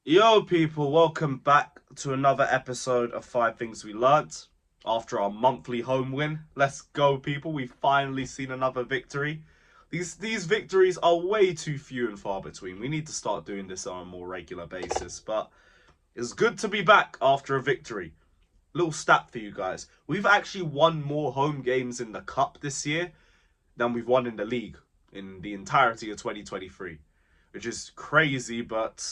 Yo, people, welcome back to another episode of 5 Things We Learnt after our monthly home win. Let's go, people. We've finally seen another victory. These victories are way too few and far between. We need to start doing this on a more regular basis, but it's good to be back after a victory. Little stat for you guys. We've actually won more home games in the Cup this year than we've won in the league in the entirety of 2023, which is crazy, but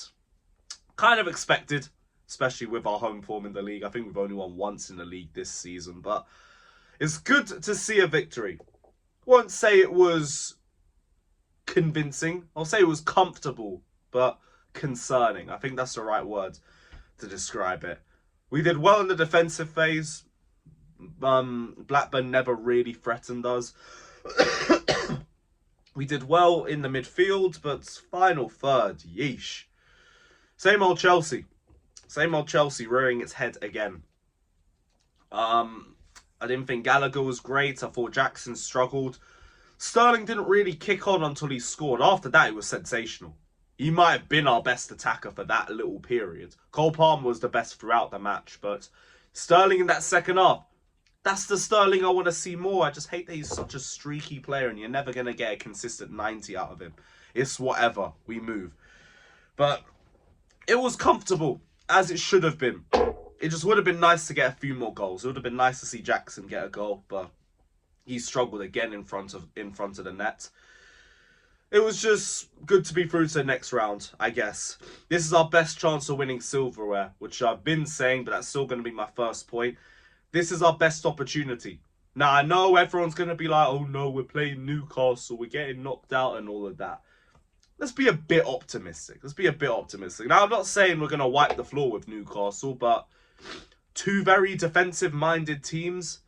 kind of expected, especially with our home form in the league. I think we've only won once in the league this season, but it's good to see a victory. Won't say it was convincing. I'll say it was comfortable, but concerning. I think that's the right word to describe it. We did well in the defensive phase. Blackburn never really threatened us. We did well in the midfield, but final third, yeesh. Same old Chelsea. Same old Chelsea rearing its head again. I didn't think Gallagher was great. I thought Jackson struggled. Sterling didn't really kick on until he scored. After that, it was sensational. He might have been our best attacker for that little period. Cole Palmer was the best throughout the match, but Sterling in that second half, that's the Sterling I want to see more. I just hate that he's such a streaky player and you're never going to get a consistent 90 out of him. It's whatever. We move. But it was comfortable, as it should have been. It just would have been nice to get a few more goals. It would have been nice to see Jackson get a goal, but he struggled again in front of the net. It was just good to be through to the next round, I guess. This is our best chance of winning silverware, which I've been saying, but that's still going to be my first point. This is our best opportunity. Now, I know everyone's going to be like, oh no, we're playing Newcastle, we're getting knocked out and all of that. Let's be a bit optimistic. Now, I'm not saying we're going to wipe the floor with Newcastle, but two very defensive-minded teams.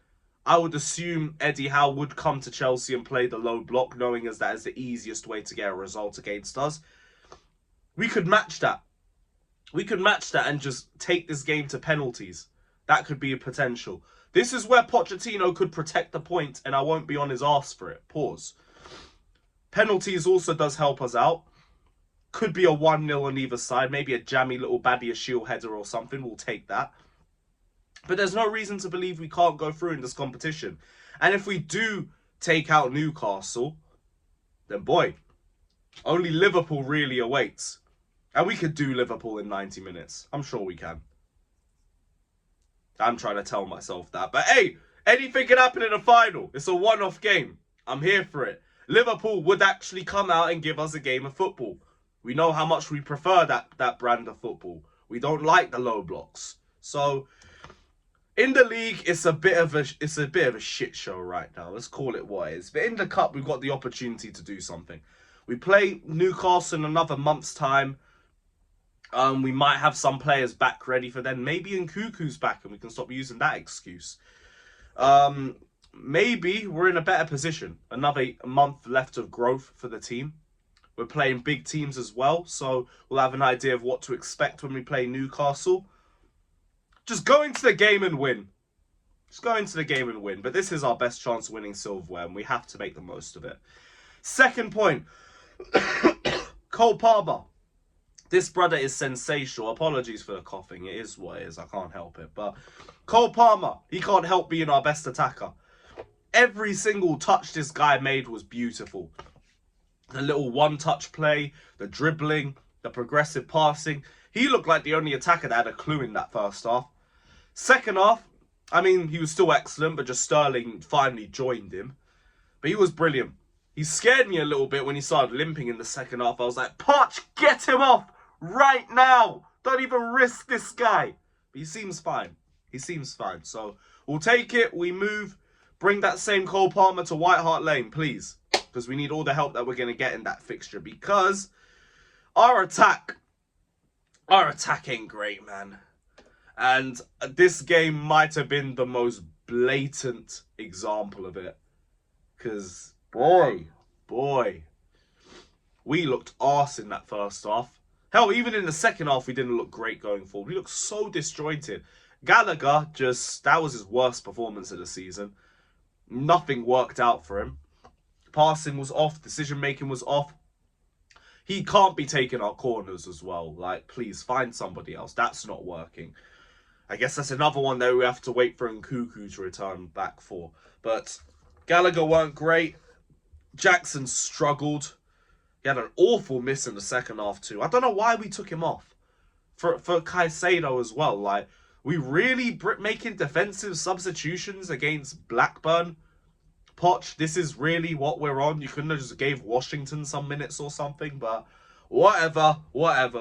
I would assume Eddie Howe would come to Chelsea and play the low block, knowing as that is the easiest way to get a result against us. We could match that. And just take this game to penalties. That could be a potential. This is where Pochettino could protect the point, and I won't be on his arse for it. Pause. Penalties also does help us out. Could be a 1-0 on either side. Maybe a jammy little Badia Shield header or something. We'll take that. But there's no reason to believe we can't go through in this competition. And if we do take out Newcastle, then boy, only Liverpool really awaits. And we could do Liverpool in 90 minutes. I'm sure we can. I'm trying to tell myself that. But hey, anything can happen in a final. It's a one-off game. I'm here for it. Liverpool would actually come out and give us a game of football. We know how much we prefer that brand of football. We don't like the low blocks. So in the league, it's a bit of a shit show right now. Let's call it what it is. But in the cup, we've got the opportunity to do something. We play Newcastle in another month's time. We might have some players back ready for then. Maybe Nkuku's back and we can stop using that excuse. Maybe we're in a better position. Another month left of growth for the team. We're playing big teams as well, so we'll have an idea of what to expect when we play Newcastle. Just go into the game and win. But this is our best chance of winning silverware, and we have to make the most of it. Second point. Cole Palmer. This brother is sensational. Apologies for the coughing. It is what it is. I can't help it. But Cole Palmer, he can't help being our best attacker. Every single touch this guy made was beautiful. The little one-touch play, the dribbling, the progressive passing. He looked like the only attacker that had a clue in that first half. Second half, I mean, he was still excellent, but just Sterling finally joined him. But he was brilliant. He scared me a little bit when he started limping in the second half. I was like, Poch, get him off right now. Don't even risk this guy. But he seems fine. So we'll take it. We move. Bring that same Cole Palmer to White Hart Lane, please. Because we need all the help that we're going to get in that fixture. Because our attack ain't great, man. And this game might have been the most blatant example of it. Because, boy, we looked arse in that first half. Hell, even in the second half, we didn't look great going forward. We looked so disjointed. Gallagher, that was his worst performance of the season. Nothing worked out for him. Passing was off. Decision-making was off. He can't be taking our corners as well. Like, please, find somebody else. That's not working. I guess that's another one that we have to wait for Nkuku to return back for. But Gallagher weren't great. Jackson struggled. He had an awful miss in the second half too. I don't know why we took him off. For Caicedo as well. Like, we really making defensive substitutions against Blackburn. Poch, this is really what we're on. You couldn't have just gave Washington some minutes or something, but whatever,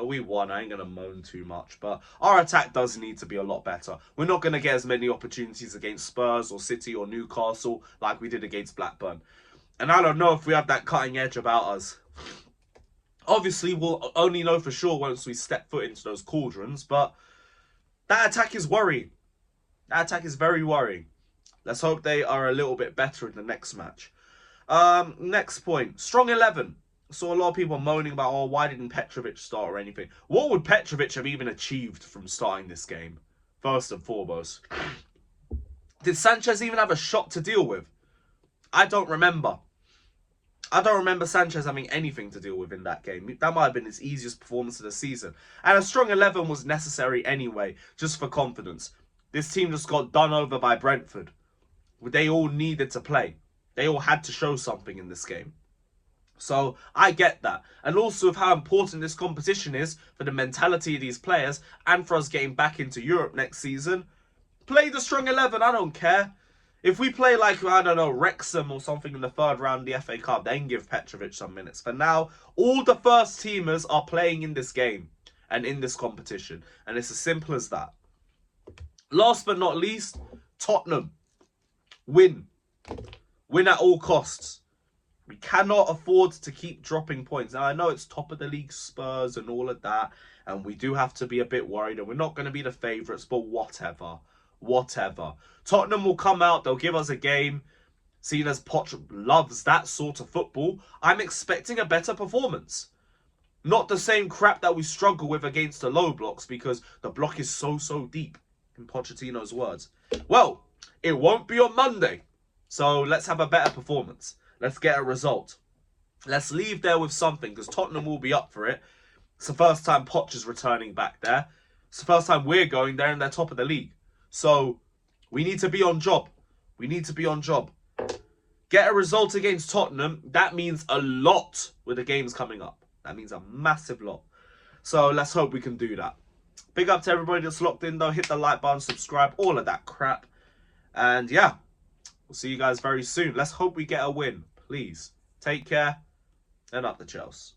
we won. I ain't going to moan too much, but our attack does need to be a lot better. We're not going to get as many opportunities against Spurs or City or Newcastle like we did against Blackburn. And I don't know if we have that cutting edge about us. Obviously, we'll only know for sure once we step foot into those cauldrons, but that attack is worrying. That attack is very worrying. Let's hope they are a little bit better in the next match. Next point. Strong 11. So a lot of people moaning about, oh, why didn't Petrovic start or anything? What would Petrovic have even achieved from starting this game? First and foremost. Did Sanchez even have a shot to deal with? I don't remember. I don't remember Sanchez having anything to deal with in that game. That might have been his easiest performance of the season. And a strong 11 was necessary anyway, just for confidence. This team just got done over by Brentford. They all needed to play. They all had to show something in this game. So I get that. And also with how important this competition is for the mentality of these players and for us getting back into Europe next season. Play the strong 11, I don't care. If we play like, I don't know, Wrexham or something in the third round of the FA Cup, then give Petrovic some minutes. For now, all the first teamers are playing in this game and in this competition. And it's as simple as that. Last but not least, Tottenham. Win. Win at all costs. We cannot afford to keep dropping points. Now, I know it's top of the league Spurs and all of that. And we do have to be a bit worried. And we're not going to be the favourites, but whatever. Whatever. Tottenham will come out. They'll give us a game. Seeing as Poch loves that sort of football, I'm expecting a better performance. Not the same crap that we struggle with against the low blocks because the block is so deep, in Pochettino's words. Well, it won't be on Monday. So let's have a better performance. Let's get a result. Let's leave there with something because Tottenham will be up for it. It's the first time Poch is returning back there. It's the first time we're going there and they're top of the league. So we need to be on job. We need to be on job. Get a result against Tottenham. That means a lot with the games coming up. That means a massive lot. So let's hope we can do that. Big up to everybody that's locked in though. Hit the like button, subscribe, all of that crap. And yeah, we'll see you guys very soon. Let's hope we get a win. Please. Take care. And up the Chelsea.